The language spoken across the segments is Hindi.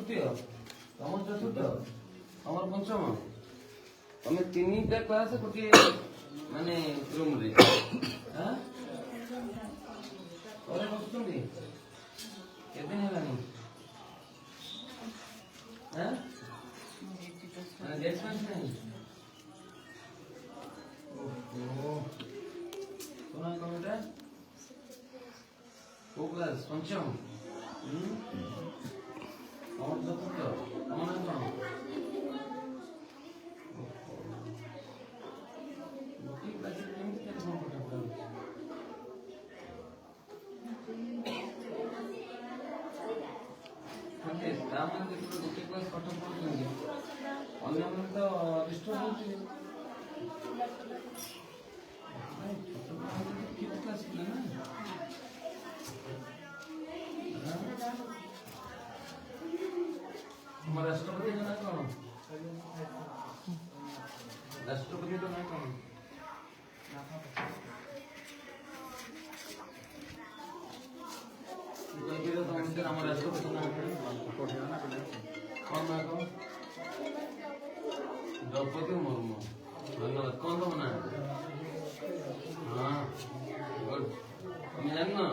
तृतीय तुम चतुर्थ तुम पंचम तुम तीन क्लास गोटे माने रूम रे हां और बसुंदी केते हेलानी हां माने डेट पास नहीं ओहो कोना कमेटा को क्लास पंचम और चतुर्थ तुम ना कौन गोटे क्लास पाठ पढ़ुं अन्य मैंने तो डिस्टर्ब हो क्लास ना राष्ट्रपति का ना कौन राष्ट्रपति का ना कौन राष्ट्रपति द्रौपदी मुर्मू धन्यवाद कौन तुम ना हाँ गुड तुम जान ना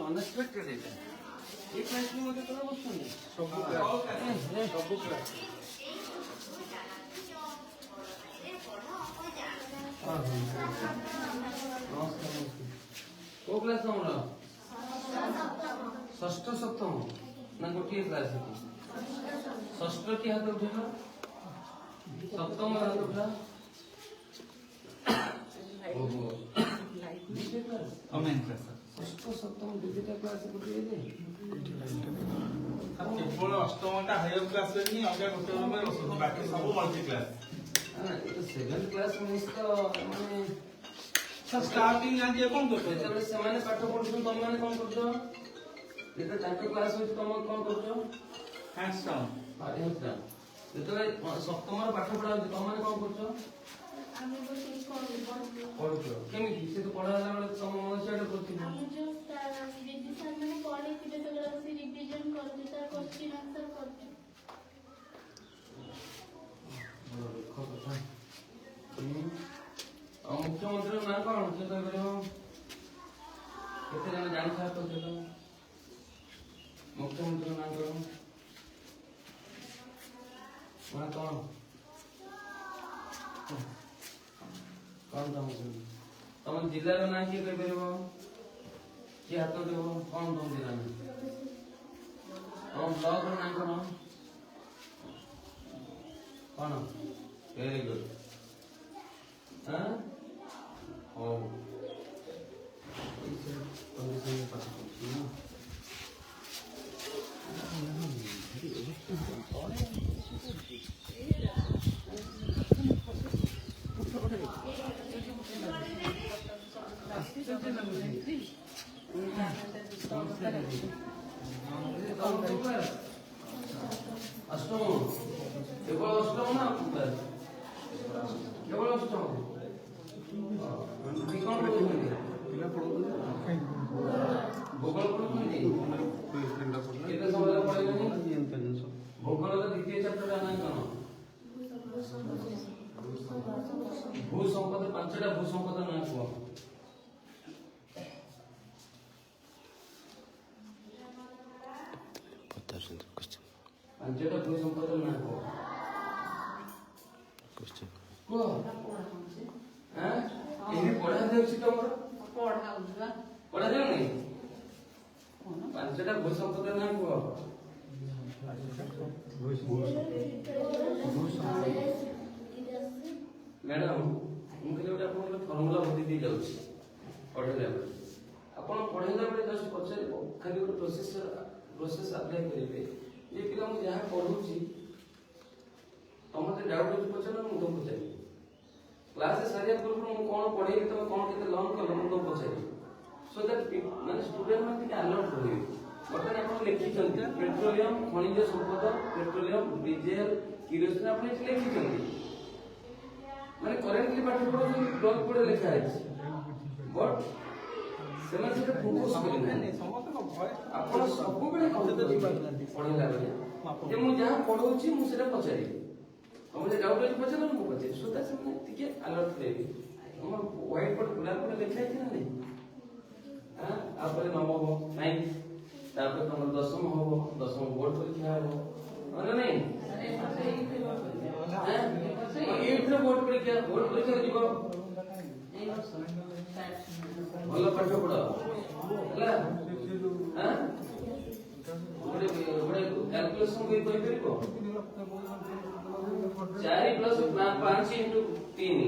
अनएक्सपेक्टेड है एक क्लास में मुझे थोड़ा बहुत सुनिए सब क्लास को क्लास हमरा षष्ठ सप्तम ना गोटे क्लास है षष्ठ की हाथ उठेगा सप्तम हाथ उठा ओहो अमेन क्लास षष्ठ सप्तम डिजिटल क्लास गोटे दे केवल अष्टमटा हायर क्लास रे नहीं आगे गोटे रूम में बसो बाकी सब मल्टी क्लास हां तो सेवेंथ क्लास में तो माने सर स्टार्टिंग आज ये कौन करते जब से माने पाठ पढुछन तुम माने कोन करछो ये तो तांको क्लास होय तुम कोन करछो हैंड्स डाउन अरे होता ये तो सप्तम पाठ पढा तुम माने कोन करछो আমি বসে पढुछो केमिति से तो पढाला बेले तुम मन से करथि আমি জাস্ট রিভিশন মানে পড়াইছিলে তো বসে রিভিশন করছি তার কোশ্চেন आंसर করছি मुख्यमंत्री ना कौन केते जन जान था तो मुख्यमंत्री ना कौन कौन कौन तुम जिला ना किए कह पार किए हाथ देव कौन तुम जिला तुम ब्लॉक ना कौन कौन वेरी गुड हाँ ओ इसे कंडीशन में पता चलती है अष्टम केवल अष्टम ना केवल अष्टम कौन भूगोल पढ़ुनी केते समय पढ़ेनी भूगोल का द्वितीय चैप्टर ना कौन भू संपद पांचटा भू संपद ना को पांचटा भू संपद ना को क्वेश्चन को हैं इने पढ़ा देउछि तमर पढ़ा देउ नहीं पांचटा भू संपद ना को मैडम मुझे गोटे आप फर्मुला बदली दी जाऊँगी पढ़ेला बेले आप पढ़ेला बेले जस्ट पचार खाली गोटे प्रोसेस अप्लाई करेंगे ये पिला मुझे जहाँ पढ़ुची तुम तो डाउट अछि पछन मु तो पछारी क्लास सारिया पूर्व मु कोन पढेई तमे कोन केते लर्न करलो मु तो पछारी सो दैट माने स्टूडेंट माने के अलर्ट होई बर्तमान आपण लिखि चंती पेट्रोलियम खनिज संपद पेट्रोलियम डीजल किरोसिन आपण लिखि चंती माने करेंटली पाठ पढो ब्लॉग पढे लिखा है बट सेना से फोकस करि नै समस्त को भय आपण सब बेले पढेला बेले जे मु जहां पढौछि मु सेटा पछारी हम जे डाउट अछि पछारी मु पछारी सो दैट से टिके अलर्ट लेबी हम व्हाइट बोर्ड गुला पर लिखा है ना नहीं हां आपरे नवम हो 9 तापर तमर दशम हो दशम बोर्ड परीक्षा हो ना नहीं हां एथरे बोर्ड परीक्षा जीव ଭଲ ପାଠ ପଢ ହେଲା ହାଁ ଗୋଟେ କ୍ୟାଲକୁଲେସନ କରି କହିପାରିବ 4 + 5 * 3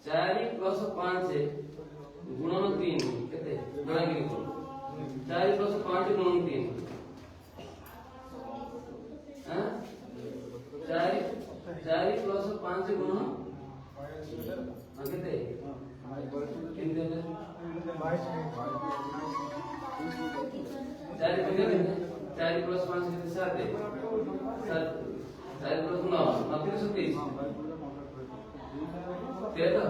4 + 5 गुणन 3 केते जणागिरी को 4 + 5 गुणन 3 हां 4 + 5 गुणन केते किंतु 4 + 5 केते 7 4 + 9 29 तेरा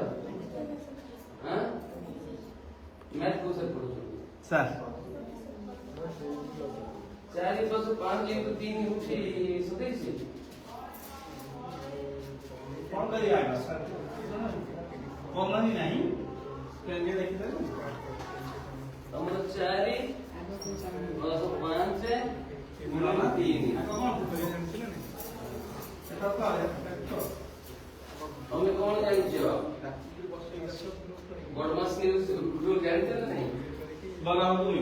हां मैथ को से पढ़ो सर 4 + 5 * 3 होछि 27 कौन करिया सर कौन नहीं केंगे देखिए तमर 4 + 5 गुणन 3 हमें कौन जानिछो बडमास न्यूज रूल जानते ना नहीं बराबर में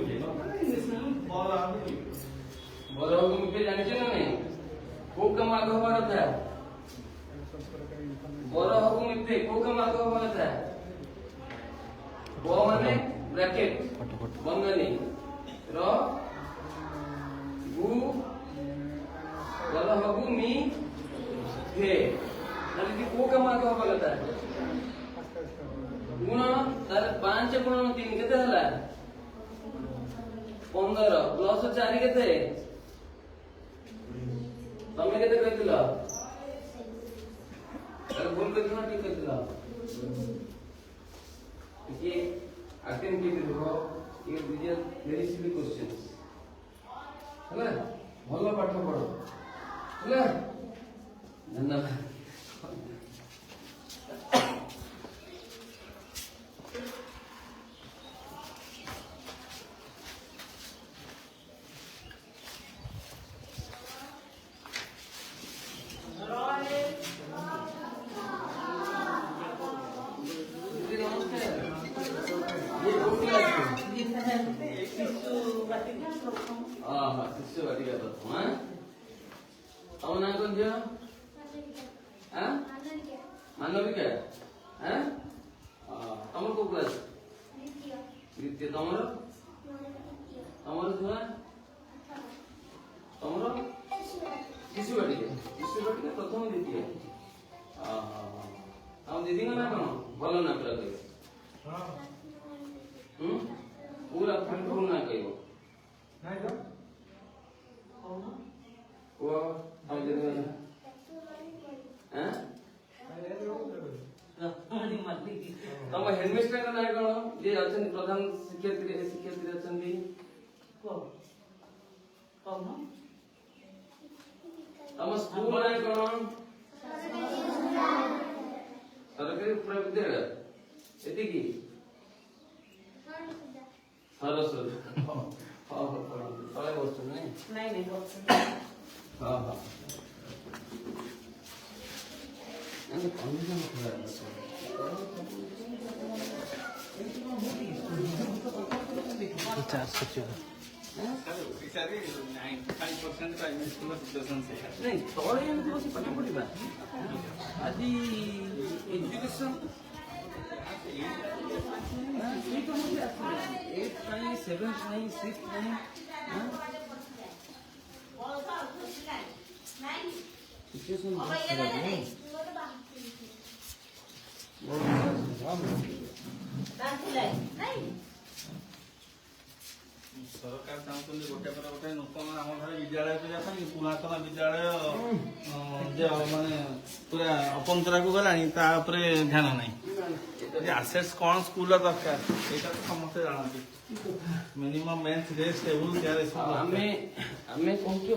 बराबर में पे जानते ना नहीं को कम आगे हमारा था बराबर में पे को कम आगे हमारा था वो माने ब्रैकेट बंगाली र गु बराबर मी हे खाली को कम आगे हमारा था गुण तार 5 गुणन 3 केते हला 15 प्लस 4 केते तमे केते कहतिलो अरे भूल के ना ठीक कहतिलो ये अटेम्प्ट के देखो ये रियल वेरी सिली क्वेश्चंस हला भलो पाठ पढो हला धन्यवाद मानविक हैं तमर को क्लास द्वितीय तमर तमर छुआ तमर शिशु बाटी के प्रथम द्वितीय हम दीदी ना कोन भलो ना पूरा कहबो पूरा फुल ना कहबो नहीं तो वो हम दीदी ना हैं तम हेडमिस्टर का नाम कोन जे अछन प्रधान शिक्षयित्री अछन दी को कौन तम स्कूल नाम कोन सरकारी पूरा विद्यालय एति की सरस्वती हां तले बसछ नहीं बसछ हां अंदर कॉन्वेंशन खुला है 414 95% प्राइमरी स्कूल सिचुएशन से नहीं तोरे एमती बसी पाठ पढिबा आदि एजुकेशन 8 तो मुझे 8 नहीं 7 नहीं 6 नहीं ସରକାର ଚାହୁଁଛନ୍ତି ଗୋଟେ ପରେ ଗୋଟେ ନୂତନ ଆମ ଘରେ ବିଦ୍ୟାଳୟ କରିବା ପାଇଁ ପୁରାତନ ବିଦ୍ୟାଳୟ ମାନେ ପୁରା ଅପନ୍ତରାକୁ ଗଲାଣି ତା ଉପରେ ଧ୍ୟାନ ନାହିଁ। ଆସେଟ୍ସ କ'ଣ ସ୍କୁଲର ଦରକାର ଏଇଟା ତ ସମସ୍ତେ ଜାଣନ୍ତି। Minimum bench desk table chair ଏସବୁ ଆମେ କହୁଛୁ